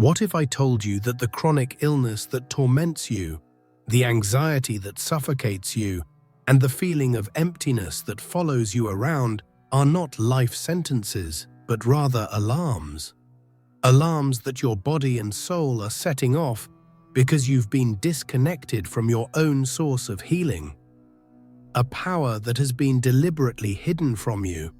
What if I told you that the chronic illness that torments you, the anxiety that suffocates you, and the feeling of emptiness that follows you around are not life sentences, but rather alarms? Alarms that your body and soul are setting off because you've been disconnected from your own source of healing. A power that has been deliberately hidden from you.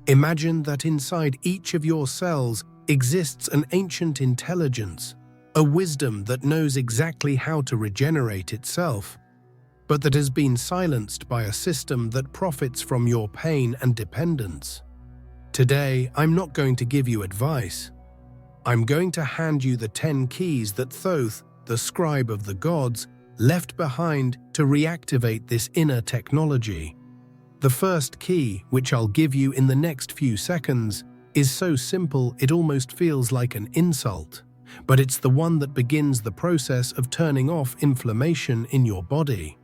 Imagine that inside each of your cells exists an ancient intelligence, a wisdom that knows exactly how to regenerate itself, but that has been silenced by a system that profits from your pain and dependence. Today, I'm not going to give you advice. I'm going to hand you the 10 keys that Thoth, the scribe of the gods, left behind to reactivate this inner technology. The first key, which I'll give you in the next few seconds, is so simple it almost feels like an insult, but it's the one that begins the process of turning off inflammation in your body.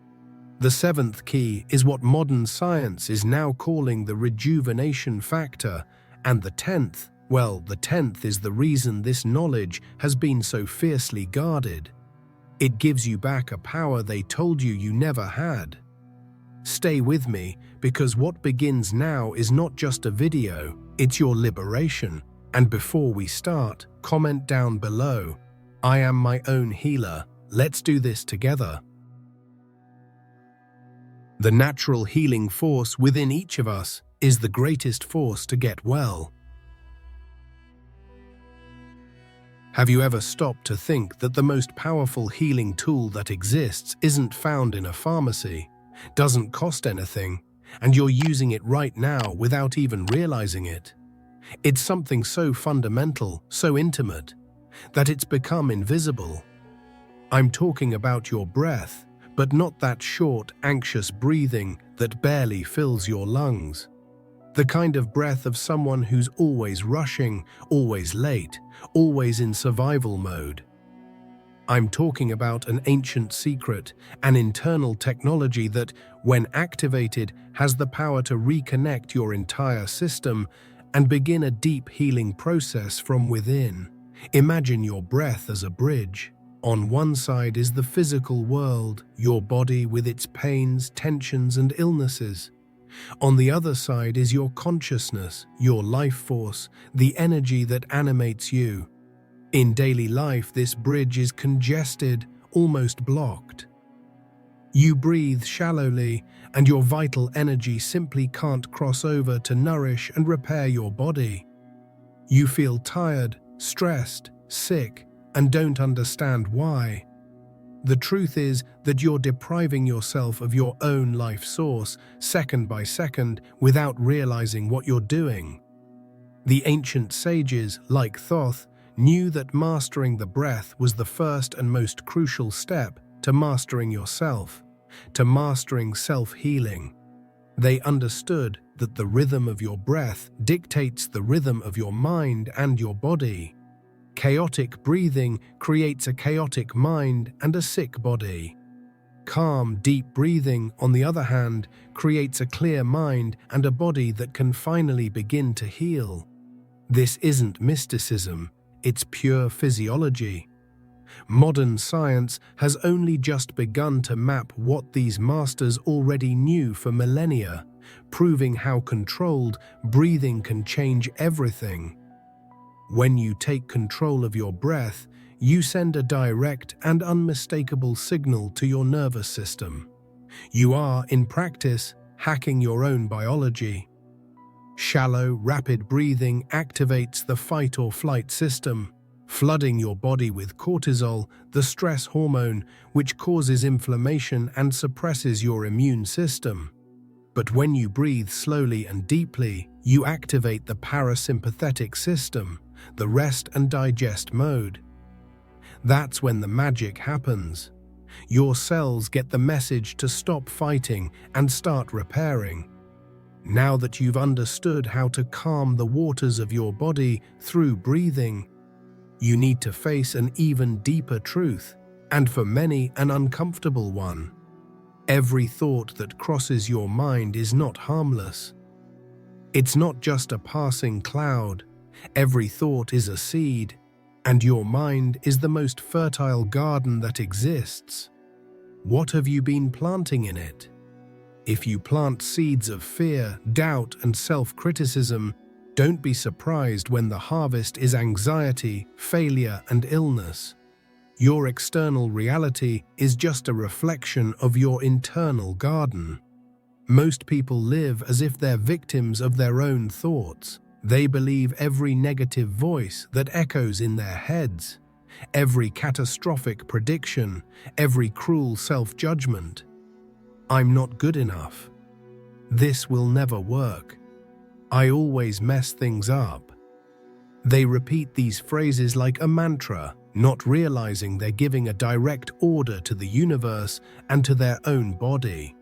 The 7th key is what modern science is now calling the rejuvenation factor, and the 10th, well, the 10th is the reason this knowledge has been so fiercely guarded. It gives you back a power they told you you never had. Stay with me, because what begins now is not just a video, it's your liberation. And before we start, comment down below, "I am my own healer. Let's do this together." The natural healing force within each of us is the greatest force to get well. Have you ever stopped to think that the most powerful healing tool that exists isn't found in a pharmacy, doesn't cost anything, and you're using it right now without even realizing it? It's something so fundamental, so intimate, that it's become invisible. I'm talking about your breath, but not that short, anxious breathing that barely fills your lungs. The kind of breath of someone who's always rushing, always late, always in survival mode. I'm talking about an ancient secret, an internal technology that, when activated, has the power to reconnect your entire system and begin a deep healing process from within. Imagine your breath as a bridge. On one side is the physical world, your body with its pains, tensions, and illnesses. On the other side is your consciousness, your life force, the energy that animates you. In daily life, this bridge is congested, almost blocked. You breathe shallowly, and your vital energy simply can't cross over to nourish and repair your body. You feel tired, stressed, sick, and don't understand why. The truth is that you're depriving yourself of your own life source, second by second, without realizing what you're doing. The ancient sages, like Thoth, knew that mastering the breath was the first and most crucial step to mastering yourself, to mastering self-healing. They understood that the rhythm of your breath dictates the rhythm of your mind and your body. Chaotic breathing creates a chaotic mind and a sick body. Calm, deep breathing, on the other hand, creates a clear mind and a body that can finally begin to heal. This isn't mysticism, it's pure physiology. Modern science has only just begun to map what these masters already knew for millennia, proving how controlled breathing can change everything. When you take control of your breath, you send a direct and unmistakable signal to your nervous system. You are, in practice, hacking your own biology. Shallow, rapid breathing activates the fight or flight system, flooding your body with cortisol, the stress hormone, which causes inflammation and suppresses your immune system. But when you breathe slowly and deeply, you activate the parasympathetic system, the rest and digest mode. That's when the magic happens. Your cells get the message to stop fighting and start repairing. Now that you've understood how to calm the waters of your body through breathing, you need to face an even deeper truth, and for many, an uncomfortable one. Every thought that crosses your mind is not harmless. It's not just a passing cloud. Every thought is a seed. And your mind is the most fertile garden that exists. What have you been planting in it? If you plant seeds of fear, doubt, and self-criticism, don't be surprised when the harvest is anxiety, failure, and illness. Your external reality is just a reflection of your internal garden. Most people live as if they're victims of their own thoughts. They believe every negative voice that echoes in their heads, every catastrophic prediction, every cruel self-judgment. I'm not good enough. This will never work. I always mess things up. They repeat these phrases like a mantra, not realizing they're giving a direct order to the universe and to their own body.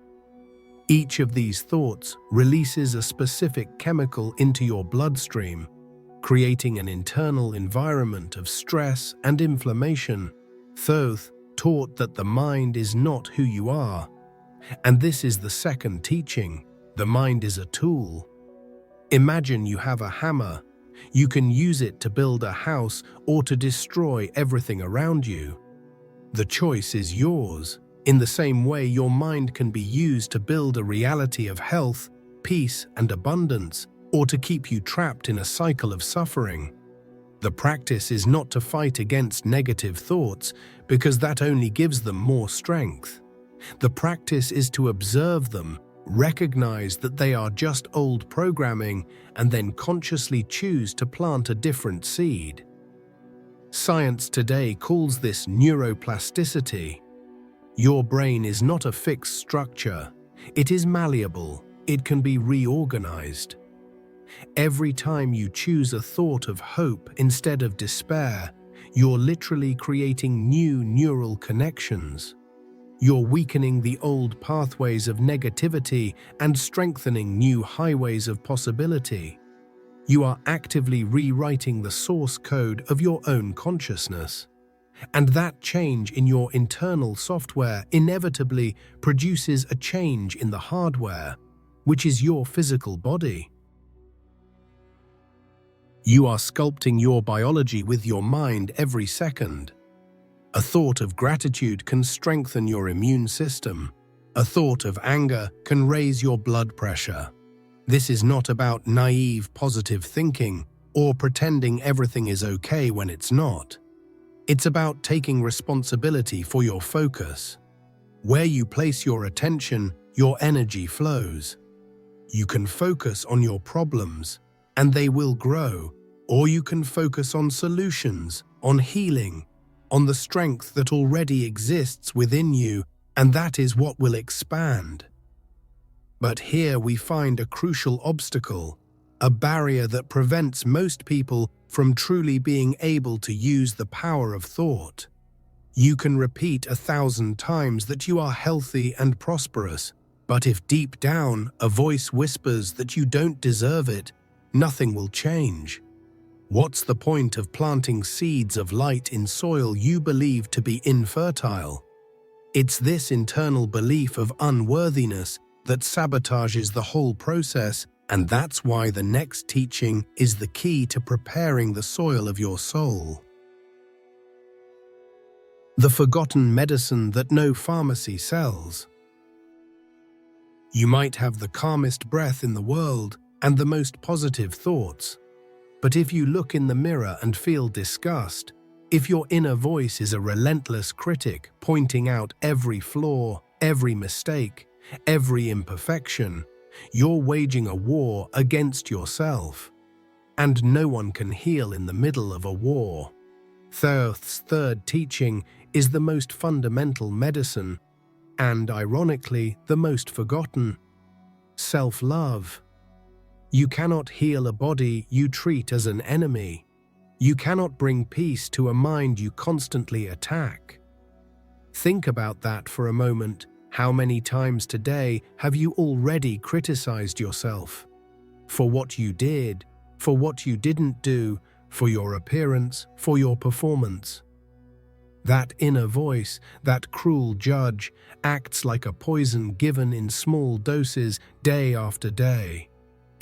Each of these thoughts releases a specific chemical into your bloodstream, creating an internal environment of stress and inflammation. Thoth taught that the mind is not who you are. And this is the second teaching. The mind is a tool. Imagine you have a hammer. You can use it to build a house or to destroy everything around you. The choice is yours. In the same way, your mind can be used to build a reality of health, peace, and abundance, or to keep you trapped in a cycle of suffering. The practice is not to fight against negative thoughts, because that only gives them more strength. The practice is to observe them, recognize that they are just old programming, and then consciously choose to plant a different seed. Science today calls this neuroplasticity. Your brain is not a fixed structure. It is malleable. It can be reorganized. Every time you choose a thought of hope instead of despair, you're literally creating new neural connections. You're weakening the old pathways of negativity and strengthening new highways of possibility. You are actively rewriting the source code of your own consciousness. And that change in your internal software inevitably produces a change in the hardware, which is your physical body. You are sculpting your biology with your mind every second. A thought of gratitude can strengthen your immune system. A thought of anger can raise your blood pressure. This is not about naive positive thinking or pretending everything is okay when it's not. It's about taking responsibility for your focus. Where you place your attention, your energy flows. You can focus on your problems, and they will grow, or you can focus on solutions, on healing, on the strength that already exists within you, and that is what will expand. But here we find a crucial obstacle, a barrier that prevents most people from truly being able to use the power of thought. You can repeat 1,000 times that you are healthy and prosperous, but if deep down a voice whispers that you don't deserve it, nothing will change. What's the point of planting seeds of light in soil you believe to be infertile? It's this internal belief of unworthiness that sabotages the whole process, and that's why the next teaching is the key to preparing the soil of your soul. The forgotten medicine that no pharmacy sells. You might have the calmest breath in the world and the most positive thoughts, but if you look in the mirror and feel disgust, if your inner voice is a relentless critic pointing out every flaw, every mistake, every imperfection, you're waging a war against yourself. And no one can heal in the middle of a war. Thoth's third teaching is the most fundamental medicine, and ironically, the most forgotten: self-love. You cannot heal a body you treat as an enemy. You cannot bring peace to a mind you constantly attack. Think about that for a moment. How many times today have you already criticized yourself? For what you did, for what you didn't do, for your appearance, for your performance. That inner voice, that cruel judge, acts like a poison given in small doses day after day.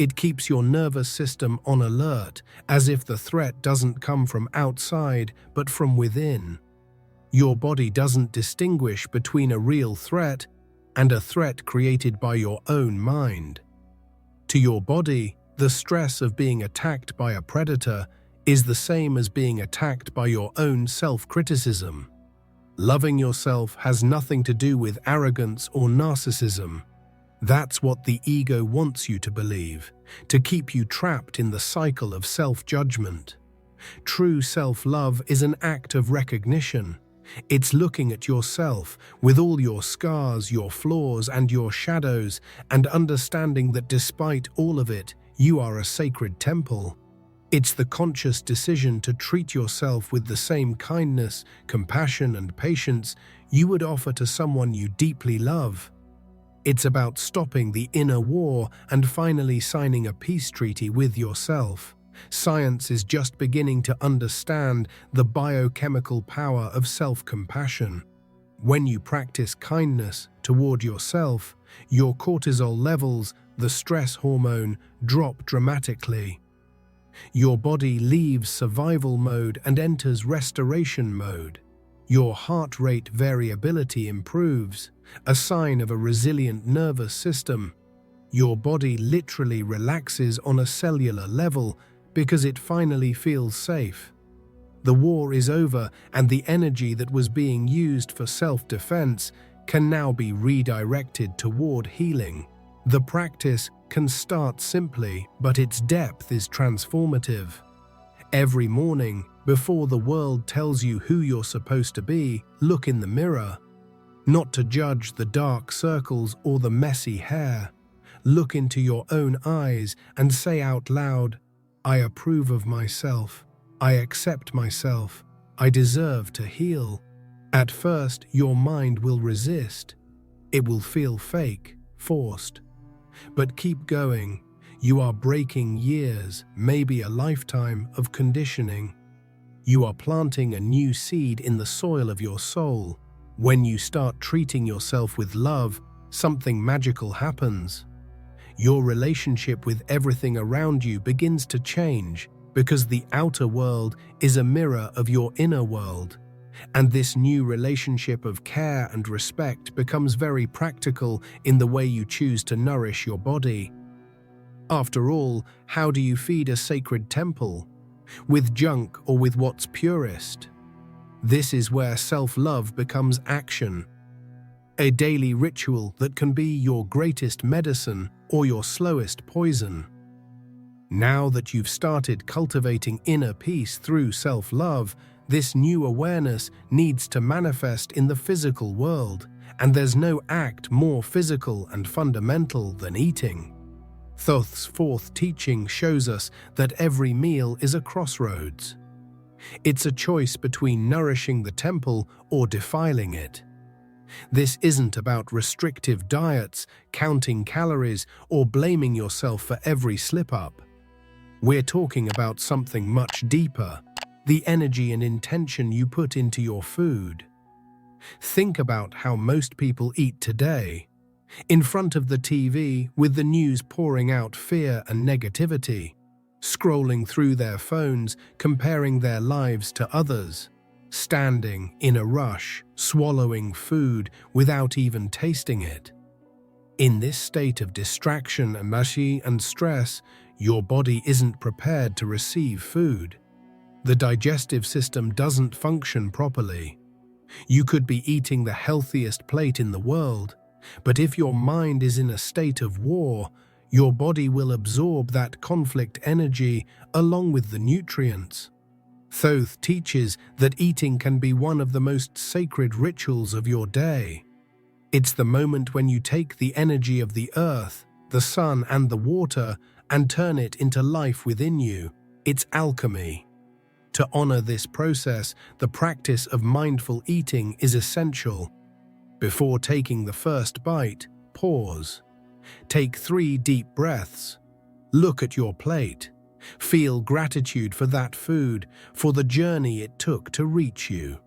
It keeps your nervous system on alert, as if the threat doesn't come from outside, but from within. Your body doesn't distinguish between a real threat and a threat created by your own mind. To your body, the stress of being attacked by a predator is the same as being attacked by your own self-criticism. Loving yourself has nothing to do with arrogance or narcissism. That's what the ego wants you to believe, to keep you trapped in the cycle of self-judgment. True self-love is an act of recognition. It's looking at yourself with all your scars, your flaws, and your shadows, and understanding that despite all of it, you are a sacred temple. It's the conscious decision to treat yourself with the same kindness, compassion, and patience you would offer to someone you deeply love. It's about stopping the inner war and finally signing a peace treaty with yourself. Science is just beginning to understand the biochemical power of self-compassion. When you practice kindness toward yourself, your cortisol levels, the stress hormone, drop dramatically. Your body leaves survival mode and enters restoration mode. Your heart rate variability improves, a sign of a resilient nervous system. Your body literally relaxes on a cellular level because it finally feels safe. The war is over, and the energy that was being used for self-defense can now be redirected toward healing. The practice can start simply, but its depth is transformative. Every morning, before the world tells you who you're supposed to be, look in the mirror. Not to judge the dark circles or the messy hair. Look into your own eyes and say out loud, "I approve of myself. I accept myself. I deserve to heal." At first, your mind will resist. It will feel fake, forced. But keep going. You are breaking years, maybe a lifetime of conditioning. You are planting a new seed in the soil of your soul. When you start treating yourself with love, something magical happens. Your relationship with everything around you begins to change because the outer world is a mirror of your inner world. And this new relationship of care and respect becomes very practical in the way you choose to nourish your body. After all, how do you feed a sacred temple? With junk or with what's purest? This is where self-love becomes action. A daily ritual that can be your greatest medicine or your slowest poison. Now that you've started cultivating inner peace through self-love, this new awareness needs to manifest in the physical world, and there's no act more physical and fundamental than eating. Thoth's fourth teaching shows us that every meal is a crossroads. It's a choice between nourishing the temple or defiling it. This isn't about restrictive diets, counting calories, or blaming yourself for every slip-up. We're talking about something much deeper, the energy and intention you put into your food. Think about how most people eat today. In front of the TV, with the news pouring out fear and negativity, scrolling through their phones, comparing their lives to others, standing in a rush, swallowing food without even tasting it. In this state of distraction, emotion, and stress, your body isn't prepared to receive food. The digestive system doesn't function properly. You could be eating the healthiest plate in the world, but if your mind is in a state of war, your body will absorb that conflict energy along with the nutrients. Thoth teaches that eating can be one of the most sacred rituals of your day. It's the moment when you take the energy of the earth, the sun, and the water and turn it into life within you. It's alchemy. To honor this process, the practice of mindful eating is essential. Before taking the first bite, pause. Take 3 deep breaths. Look at your plate. Feel gratitude for that food, for the journey it took to reach you.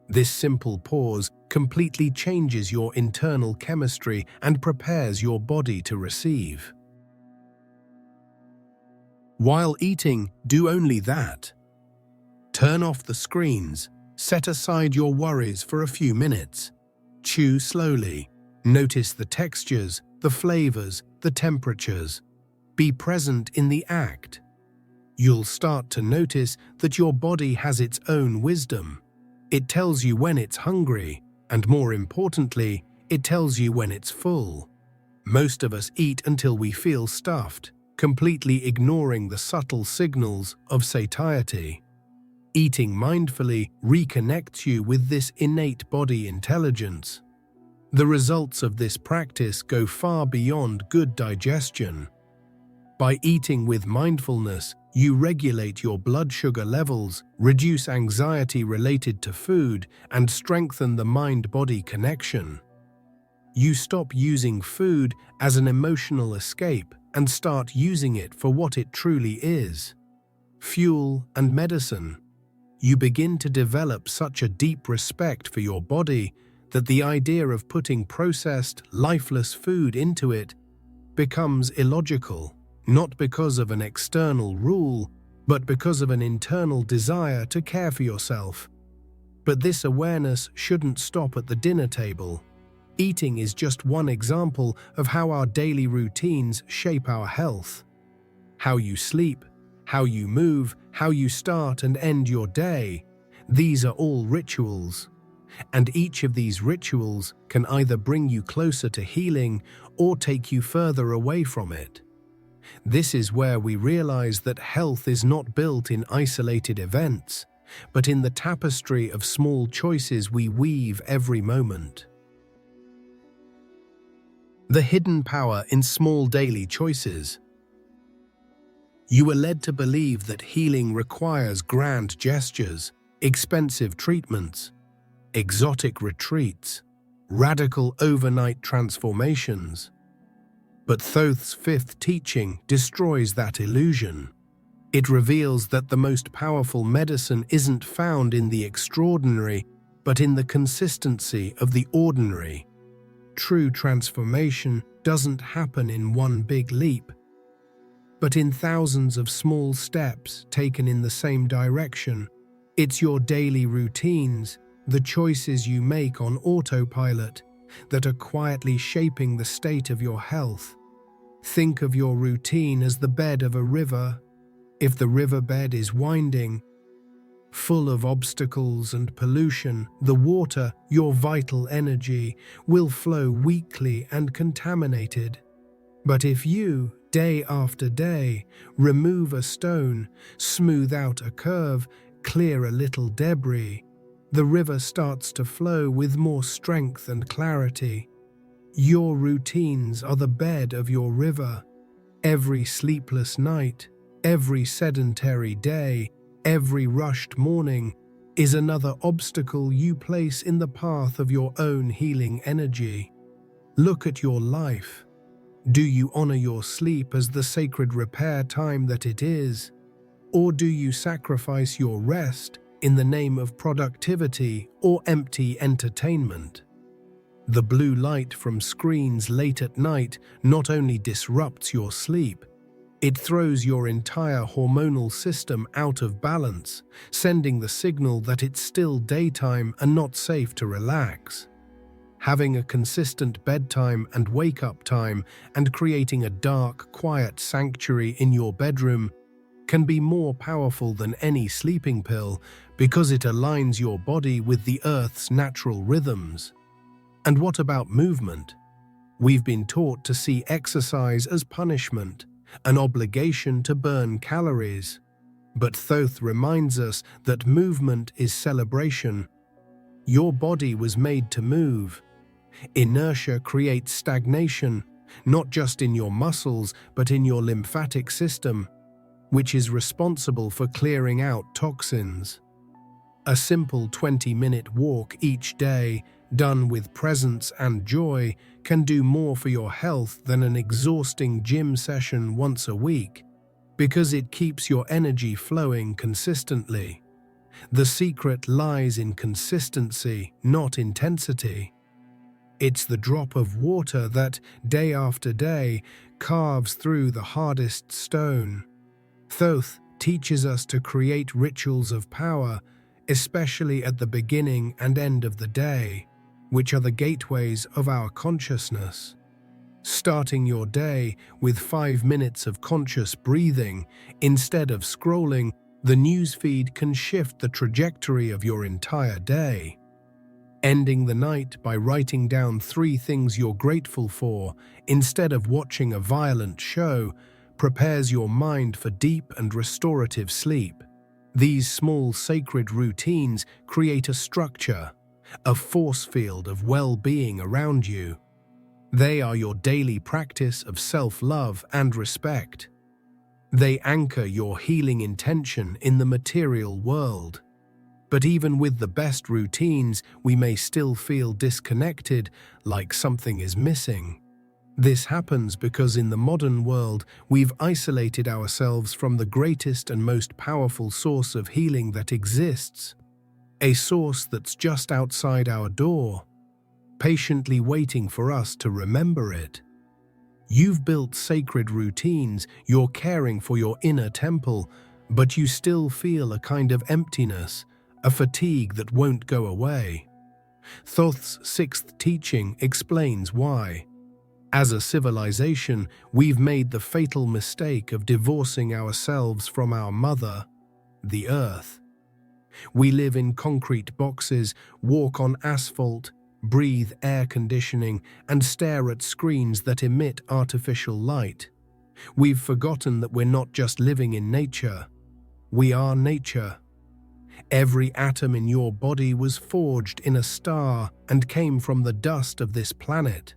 This simple pause completely changes your internal chemistry and prepares your body to receive. While eating, do only that. Turn off the screens, set aside your worries for a few minutes. Chew slowly. Notice the textures, the flavors, the temperatures. Be present in the act. You'll start to notice that your body has its own wisdom. It tells you when it's hungry, and more importantly, it tells you when it's full. Most of us eat until we feel stuffed, completely ignoring the subtle signals of satiety. Eating mindfully reconnects you with this innate body intelligence. The results of this practice go far beyond good digestion. By eating with mindfulness, you regulate your blood sugar levels, reduce anxiety related to food, and strengthen the mind-body connection. You stop using food as an emotional escape and start using it for what it truly is: fuel and medicine. You begin to develop such a deep respect for your body that the idea of putting processed, lifeless food into it becomes illogical, not because of an external rule, but because of an internal desire to care for yourself. But this awareness shouldn't stop at the dinner table. Eating is just one example of how our daily routines shape our health. How you sleep, how you move, how you start and end your day, these are all rituals. And each of these rituals can either bring you closer to healing or take you further away from it. This is where we realize that health is not built in isolated events, but in the tapestry of small choices we weave every moment. The hidden power in small daily choices. You are led to believe that healing requires grand gestures, expensive treatments, exotic retreats, radical overnight transformations. But Thoth's fifth teaching destroys that illusion. It reveals that the most powerful medicine isn't found in the extraordinary, but in the consistency of the ordinary. True transformation doesn't happen in one big leap, but in thousands of small steps taken in the same direction. It's your daily routines, the choices you make on autopilot, that are quietly shaping the state of your health. Think of your routine as the bed of a river. If the riverbed is winding, full of obstacles and pollution, the water, your vital energy, will flow weakly and contaminated. But if you, day after day, remove a stone, smooth out a curve, clear a little debris, the river starts to flow with more strength and clarity. Your routines are the bed of your river. Every sleepless night, every sedentary day, every rushed morning is another obstacle you place in the path of your own healing energy. Look at your life. Do you honor your sleep as the sacred repair time that it is? Or do you sacrifice your rest in the name of productivity or empty entertainment? The blue light from screens late at night not only disrupts your sleep, it throws your entire hormonal system out of balance, sending the signal that it's still daytime and not safe to relax. Having a consistent bedtime and wake-up time and creating a dark, quiet sanctuary in your bedroom can be more powerful than any sleeping pill because it aligns your body with the Earth's natural rhythms. And what about movement? We've been taught to see exercise as punishment, an obligation to burn calories. But Thoth reminds us that movement is celebration. Your body was made to move. Inertia creates stagnation, not just in your muscles, but in your lymphatic system, which is responsible for clearing out toxins. A simple 20-minute walk each day, done with presence and joy, can do more for your health than an exhausting gym session once a week, because it keeps your energy flowing consistently. The secret lies in consistency, not intensity. It's the drop of water that, day after day, carves through the hardest stone. Thoth teaches us to create rituals of power, especially at the beginning and end of the day, which are the gateways of our consciousness. Starting your day with 5 minutes of conscious breathing instead of scrolling, the newsfeed can shift the trajectory of your entire day. Ending the night by writing down 3 things you're grateful for instead of watching a violent show prepares your mind for deep and restorative sleep. These small sacred routines create a structure, a force field of well-being around you. They are your daily practice of self-love and respect. They anchor your healing intention in the material world. But even with the best routines, we may still feel disconnected, like something is missing. This happens because in the modern world, we've isolated ourselves from the greatest and most powerful source of healing that exists, a source that's just outside our door, patiently waiting for us to remember it. You've built sacred routines, you're caring for your inner temple, but you still feel a kind of emptiness, a fatigue that won't go away. Thoth's 6th teaching explains why. As a civilization, we've made the fatal mistake of divorcing ourselves from our mother, the earth. We live in concrete boxes, walk on asphalt, breathe air conditioning, and stare at screens that emit artificial light. We've forgotten that we're not just living in nature. We are nature. Every atom in your body was forged in a star and came from the dust of this planet.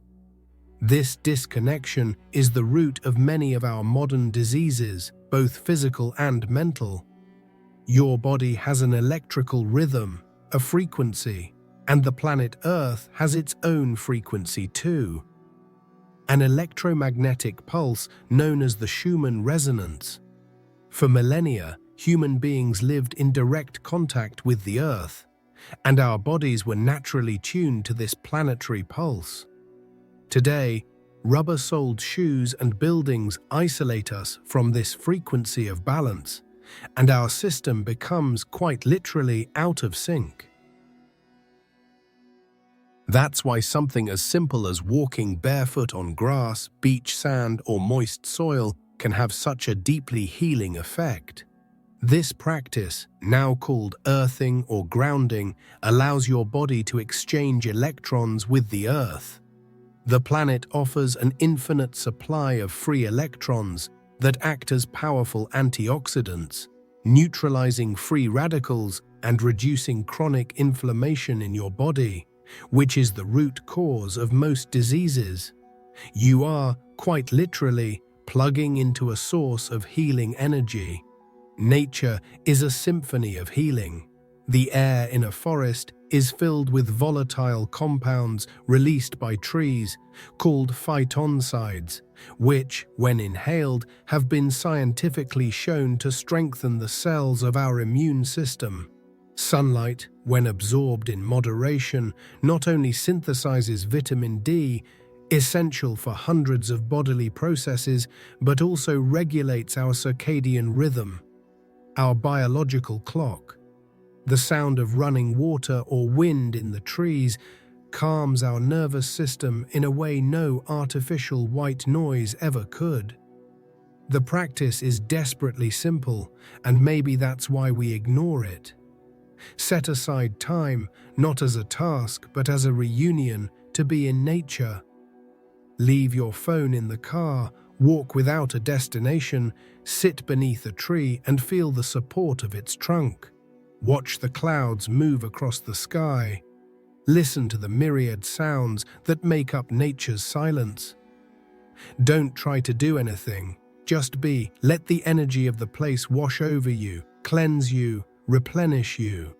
This disconnection is the root of many of our modern diseases, both physical and mental. Your body has an electrical rhythm, a frequency, and the planet Earth has its own frequency too. An electromagnetic pulse known as the Schumann resonance. For millennia, human beings lived in direct contact with the Earth, and our bodies were naturally tuned to this planetary pulse. Today, rubber-soled shoes and buildings isolate us from this frequency of balance, and our system becomes quite literally out of sync. That's why something as simple as walking barefoot on grass, beach sand, or moist soil can have such a deeply healing effect. This practice, now called earthing or grounding, allows your body to exchange electrons with the Earth. The planet offers an infinite supply of free electrons that act as powerful antioxidants, neutralizing free radicals and reducing chronic inflammation in your body, which is the root cause of most diseases. You are, quite literally, plugging into a source of healing energy. Nature is a symphony of healing. The air in a forest is filled with volatile compounds released by trees, called phytoncides, which, when inhaled, have been scientifically shown to strengthen the cells of our immune system. Sunlight, when absorbed in moderation, not only synthesizes vitamin D, essential for hundreds of bodily processes, but also regulates our circadian rhythm, our biological clock. The sound of running water or wind in the trees calms our nervous system in a way no artificial white noise ever could. The practice is desperately simple, and maybe that's why we ignore it. Set aside time, not as a task, but as a reunion, to be in nature. Leave your phone in the car, walk without a destination, sit beneath a tree and feel the support of its trunk. Watch the clouds move across the sky. Listen to the myriad sounds that make up nature's silence. Don't try to do anything, just be. Let the energy of the place wash over you, cleanse you, replenish you.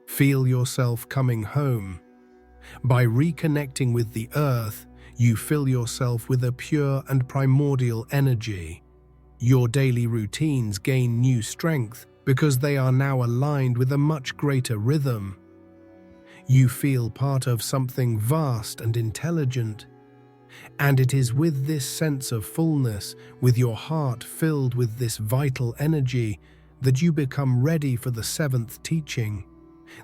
Feel yourself coming home. By reconnecting with the earth, you fill yourself with a pure and primordial energy. Your daily routines gain new strength because they are now aligned with a much greater rhythm. You feel part of something vast and intelligent. And it is with this sense of fullness, with your heart filled with this vital energy, that you become ready for the seventh teaching,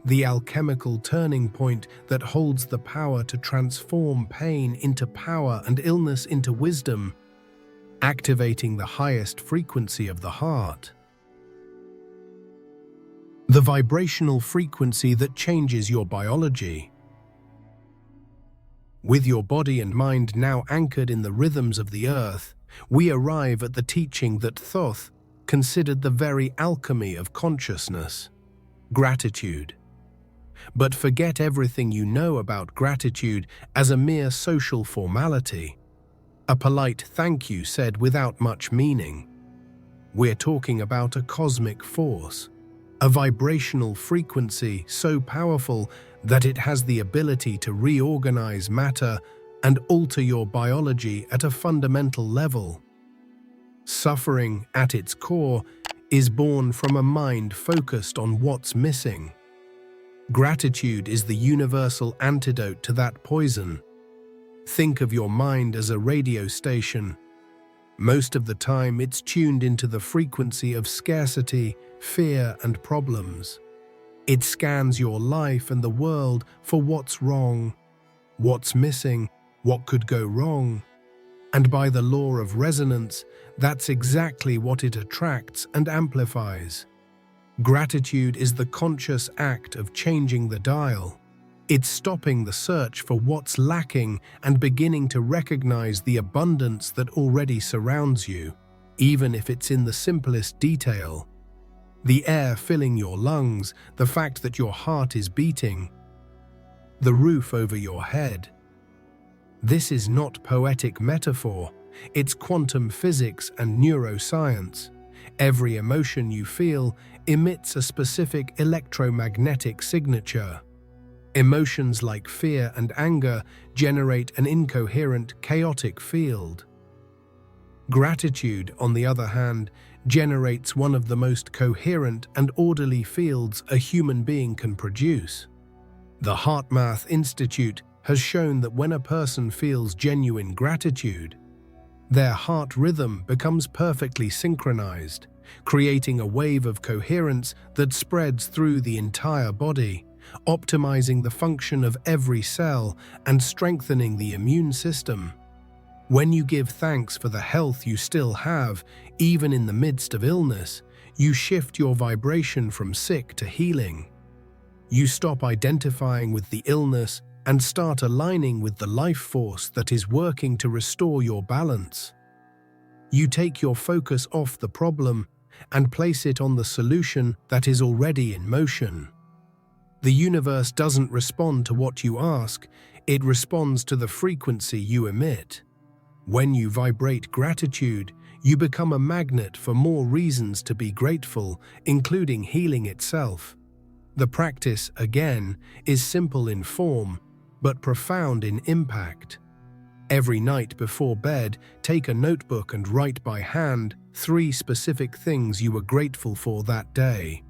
the alchemical turning point that holds the power to transform pain into power and illness into wisdom, activating the highest frequency of the heart. The vibrational frequency that changes your biology. With your body and mind now anchored in the rhythms of the earth, we arrive at the teaching that Thoth considered the very alchemy of consciousness: gratitude. But forget everything you know about gratitude as a mere social formality, a polite thank you said without much meaning. We're talking about a cosmic force, a vibrational frequency so powerful that it has the ability to reorganize matter and alter your biology at a fundamental level. Suffering, at its core, is born from a mind focused on what's missing. Gratitude is the universal antidote to that poison. Think of your mind as a radio station. Most of the time, it's tuned into the frequency of scarcity, fear, and problems. It scans your life and the world for what's wrong, what's missing, what could go wrong. And by the law of resonance, that's exactly what it attracts and amplifies. Gratitude is the conscious act of changing the dial. It's stopping the search for what's lacking and beginning to recognize the abundance that already surrounds you, even if it's in the simplest detail. The air filling your lungs, the fact that your heart is beating, the roof over your head. This is not poetic metaphor, it's quantum physics and neuroscience. Every emotion you feel emits a specific electromagnetic signature. Emotions like fear and anger generate an incoherent, chaotic field. Gratitude, on the other hand, generates one of the most coherent and orderly fields a human being can produce. The HeartMath Institute has shown that when a person feels genuine gratitude, their heart rhythm becomes perfectly synchronized, creating a wave of coherence that spreads through the entire body, optimizing the function of every cell and strengthening the immune system. When you give thanks for the health you still have, even in the midst of illness, you shift your vibration from sick to healing. You stop identifying with the illness and start aligning with the life force that is working to restore your balance. You take your focus off the problem and place it on the solution that is already in motion. The universe doesn't respond to what you ask, it responds to the frequency you emit. When you vibrate gratitude, you become a magnet for more reasons to be grateful, including healing itself. The practice, again, is simple in form, but profound in impact. Every night before bed, take a notebook and write by hand 3 specific things you were grateful for that day.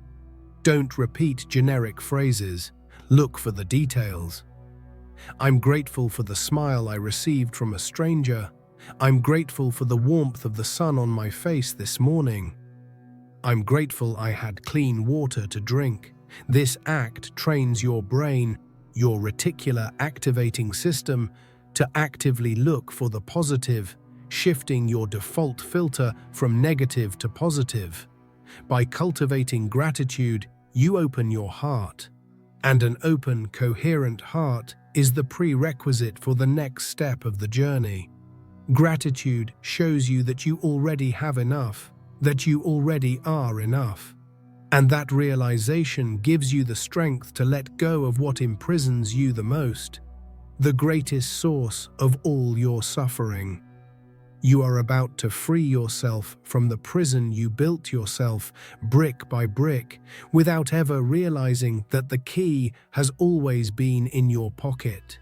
Don't repeat generic phrases, look for the details. I'm grateful for the smile I received from a stranger. I'm grateful for the warmth of the sun on my face this morning. I'm grateful I had clean water to drink. This act trains your brain, your reticular activating system, to actively look for the positive, shifting your default filter from negative to positive. By cultivating gratitude, you open your heart. And an open, coherent heart is the prerequisite for the next step of the journey. Gratitude shows you that you already have enough, that you already are enough. And that realization gives you the strength to let go of what imprisons you the most, the greatest source of all your suffering. You are about to free yourself from the prison you built yourself, brick by brick, without ever realizing that the key has always been in your pocket.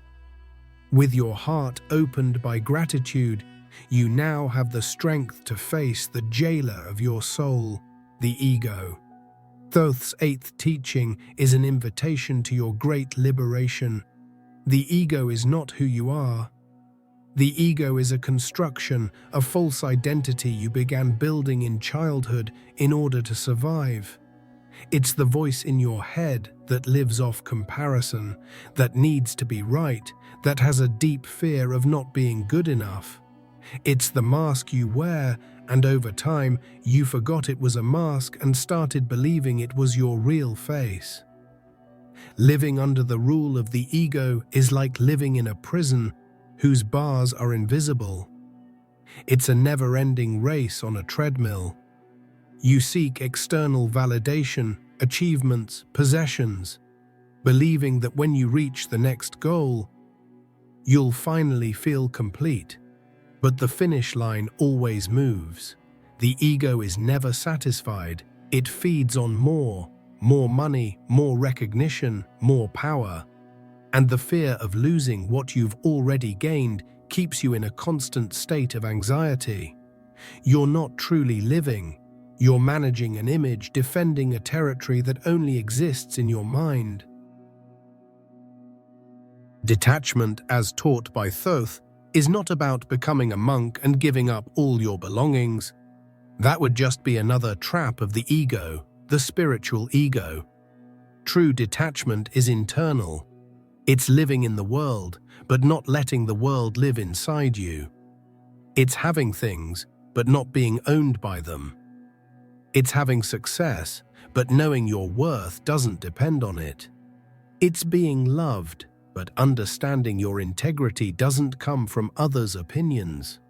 With your heart opened by gratitude, you now have the strength to face the jailer of your soul, the ego. Thoth's 8th teaching is an invitation to your great liberation. The ego is not who you are. The ego is a construction, a false identity you began building in childhood in order to survive. It's the voice in your head that lives off comparison, that needs to be right, that has a deep fear of not being good enough. It's the mask you wear, and over time, you forgot it was a mask and started believing it was your real face. Living under the rule of the ego is like living in a prison whose bars are invisible. It's a never-ending race on a treadmill. You seek external validation, achievements, possessions, believing that when you reach the next goal, you'll finally feel complete. But the finish line always moves. The ego is never satisfied. It feeds on more money, more recognition, more power. And the fear of losing what you've already gained keeps you in a constant state of anxiety. You're not truly living. You're managing an image, defending a territory that only exists in your mind. Detachment, as taught by Thoth, is not about becoming a monk and giving up all your belongings. That would just be another trap of the ego, the spiritual ego. True detachment is internal. It's living in the world, but not letting the world live inside you. It's having things, but not being owned by them. It's having success, but knowing your worth doesn't depend on it. It's being loved, but understanding your integrity doesn't come from others' opinions.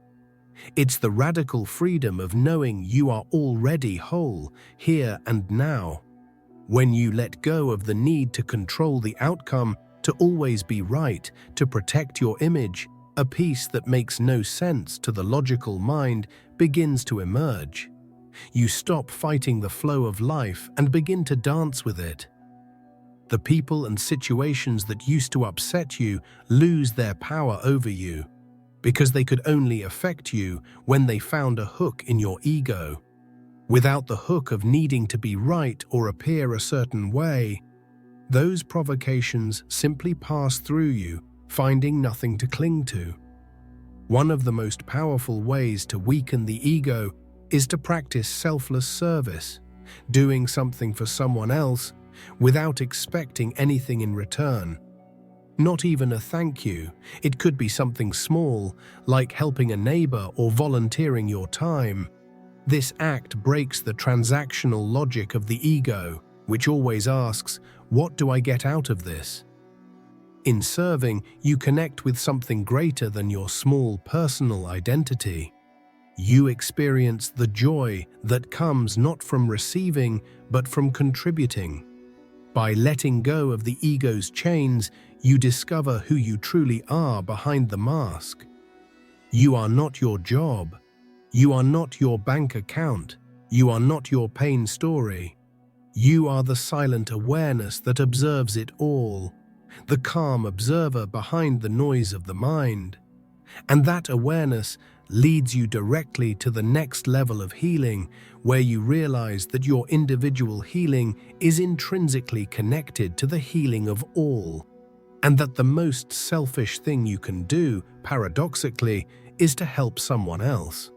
It's the radical freedom of knowing you are already whole, here and now. When you let go of the need to control the outcome, to always be right, to protect your image, a peace that makes no sense to the logical mind begins to emerge. You stop fighting the flow of life and begin to dance with it. The people and situations that used to upset you lose their power over you, because they could only affect you when they found a hook in your ego. Without the hook of needing to be right or appear a certain way, those provocations simply pass through you, finding nothing to cling to. One of the most powerful ways to weaken the ego is to practice selfless service, doing something for someone else without expecting anything in return. Not even a thank you. It could be something small, like helping a neighbor or volunteering your time. This act breaks the transactional logic of the ego, which always asks, "What do I get out of this?" In serving, you connect with something greater than your small personal identity. You experience the joy that comes not from receiving, but from contributing. By letting go of the ego's chains, you discover who you truly are behind the mask. You are not your job. You are not your bank account. You are not your pain story. You are the silent awareness that observes it all, the calm observer behind the noise of the mind. And that awareness leads you directly to the next level of healing, where you realize that your individual healing is intrinsically connected to the healing of all, and that the most selfish thing you can do, paradoxically, is to help someone else.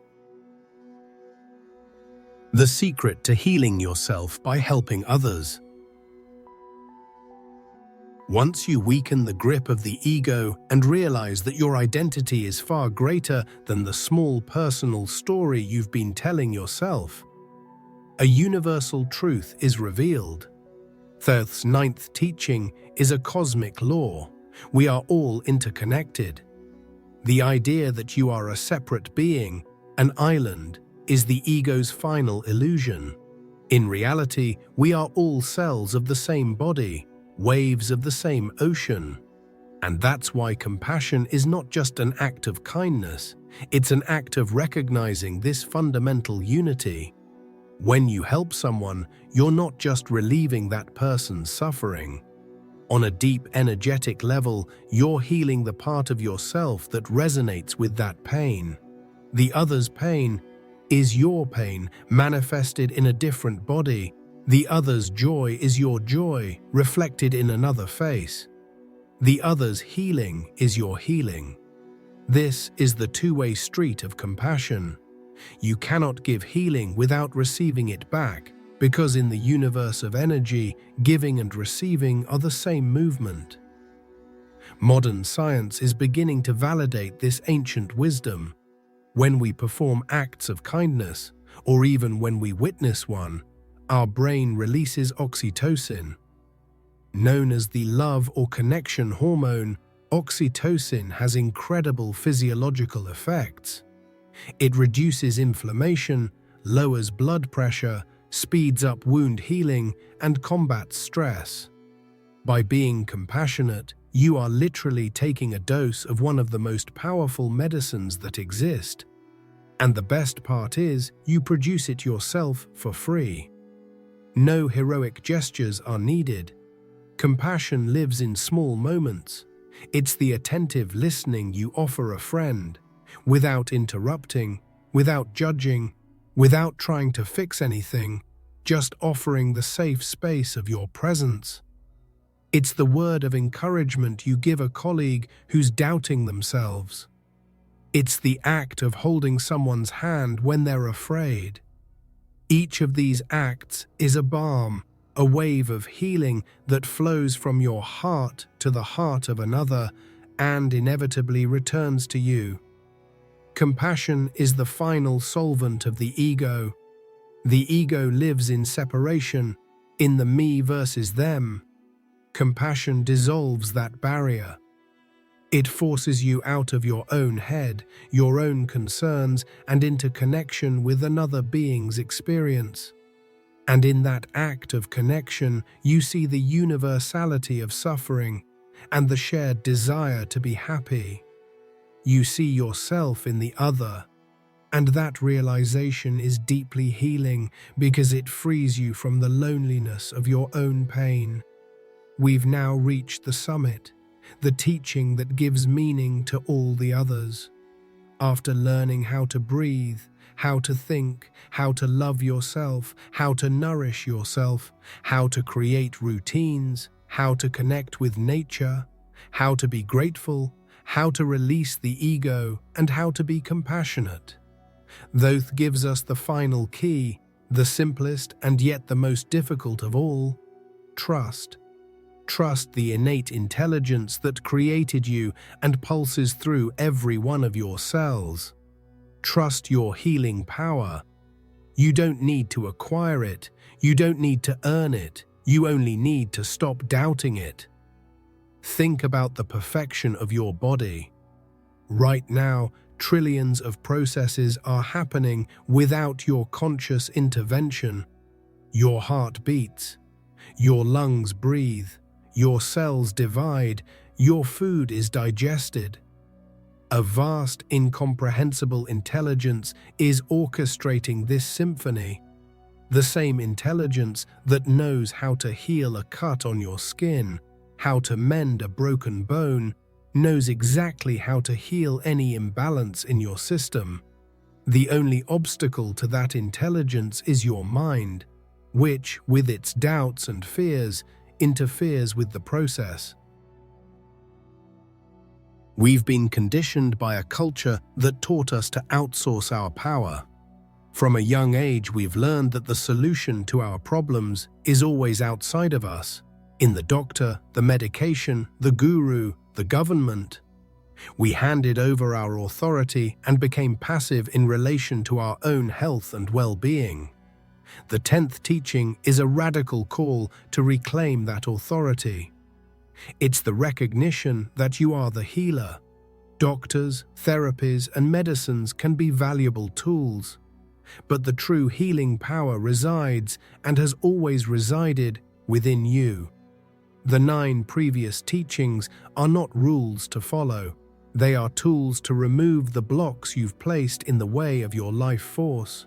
The secret to healing yourself by helping others. Once you weaken the grip of the ego and realize that your identity is far greater than the small personal story you've been telling yourself, a universal truth is revealed. Thoth's ninth teaching is a cosmic law. We are all interconnected. The idea that you are a separate being, an island, is the ego's final illusion. In reality, we are all cells of the same body, waves of the same ocean. And that's why compassion is not just an act of kindness, it's an act of recognizing this fundamental unity. When you help someone, you're not just relieving that person's suffering. On a deep energetic level, you're healing the part of yourself that resonates with that pain. The other's pain is your pain, manifested in a different body. The other's joy is your joy, reflected in another face. The other's healing is your healing. This is the two-way street of compassion. You cannot give healing without receiving it back, because in the universe of energy, giving and receiving are the same movement. Modern science is beginning to validate this ancient wisdom. When we perform acts of kindness, or even when we witness one, our brain releases oxytocin. Known as the love or connection hormone, oxytocin has incredible physiological effects. It reduces inflammation, lowers blood pressure, speeds up wound healing, and combats stress. By being compassionate, you are literally taking a dose of one of the most powerful medicines that exist. And the best part is, you produce it yourself for free. No heroic gestures are needed. Compassion lives in small moments. It's the attentive listening you offer a friend, without interrupting, without judging, without trying to fix anything, just offering the safe space of your presence. It's the word of encouragement you give a colleague who's doubting themselves. It's the act of holding someone's hand when they're afraid. Each of these acts is a balm, a wave of healing that flows from your heart to the heart of another and inevitably returns to you. Compassion is the final solvent of the ego. The ego lives in separation, in the me versus them. Compassion dissolves that barrier. It forces you out of your own head, your own concerns, and into connection with another being's experience. And in that act of connection, you see the universality of suffering and the shared desire to be happy. You see yourself in the other, and that realization is deeply healing because it frees you from the loneliness of your own pain. We've now reached the summit, the teaching that gives meaning to all the others. After learning how to breathe, how to think, how to love yourself, how to nourish yourself, how to create routines, how to connect with nature, how to be grateful, how to release the ego, and how to be compassionate, Thoth gives us the final key, the simplest and yet the most difficult of all: trust. Trust the innate intelligence that created you and pulses through every one of your cells. Trust your healing power. You don't need to acquire it. You don't need to earn it. You only need to stop doubting it. Think about the perfection of your body. Right now, trillions of processes are happening without your conscious intervention. Your heart beats. Your lungs breathe. Your cells divide. Your food is digested. A vast, incomprehensible intelligence is orchestrating this symphony. The same intelligence that knows how to heal a cut on your skin, how to mend a broken bone, knows exactly how to heal any imbalance in your system. The only obstacle to that intelligence is your mind, which, with its doubts and fears, interferes with the process. We've been conditioned by a culture that taught us to outsource our power. From a young age, we've learned that the solution to our problems is always outside of us, in the doctor, the medication, the guru, the government. We handed over our authority and became passive in relation to our own health and well-being. The 10th teaching is a radical call to reclaim that authority. It's the recognition that you are the healer. Doctors, therapies, and medicines can be valuable tools, but the true healing power resides and has always resided within you. The 9 previous teachings are not rules to follow. They are tools to remove the blocks you've placed in the way of your life force.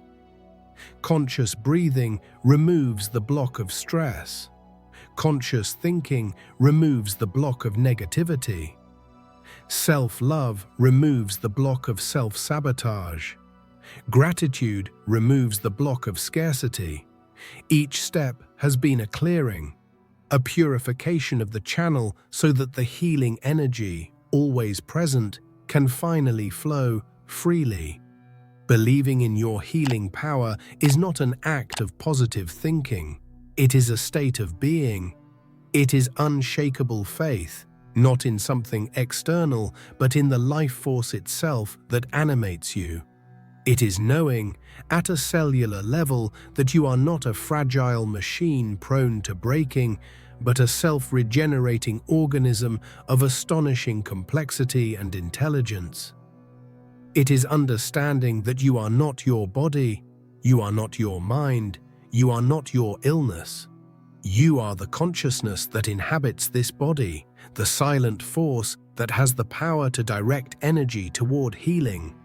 Conscious breathing removes the block of stress. Conscious thinking removes the block of negativity. Self-love removes the block of self-sabotage. Gratitude removes the block of scarcity. Each step has been a clearing, a purification of the channel so that the healing energy, always present, can finally flow freely. Believing in your healing power is not an act of positive thinking. It is a state of being. It is unshakable faith, not in something external, but in the life force itself that animates you. It is knowing, at a cellular level, that you are not a fragile machine prone to breaking, but a self-regenerating organism of astonishing complexity and intelligence. It is understanding that you are not your body, you are not your mind, you are not your illness. You are the consciousness that inhabits this body, the silent force that has the power to direct energy toward healing.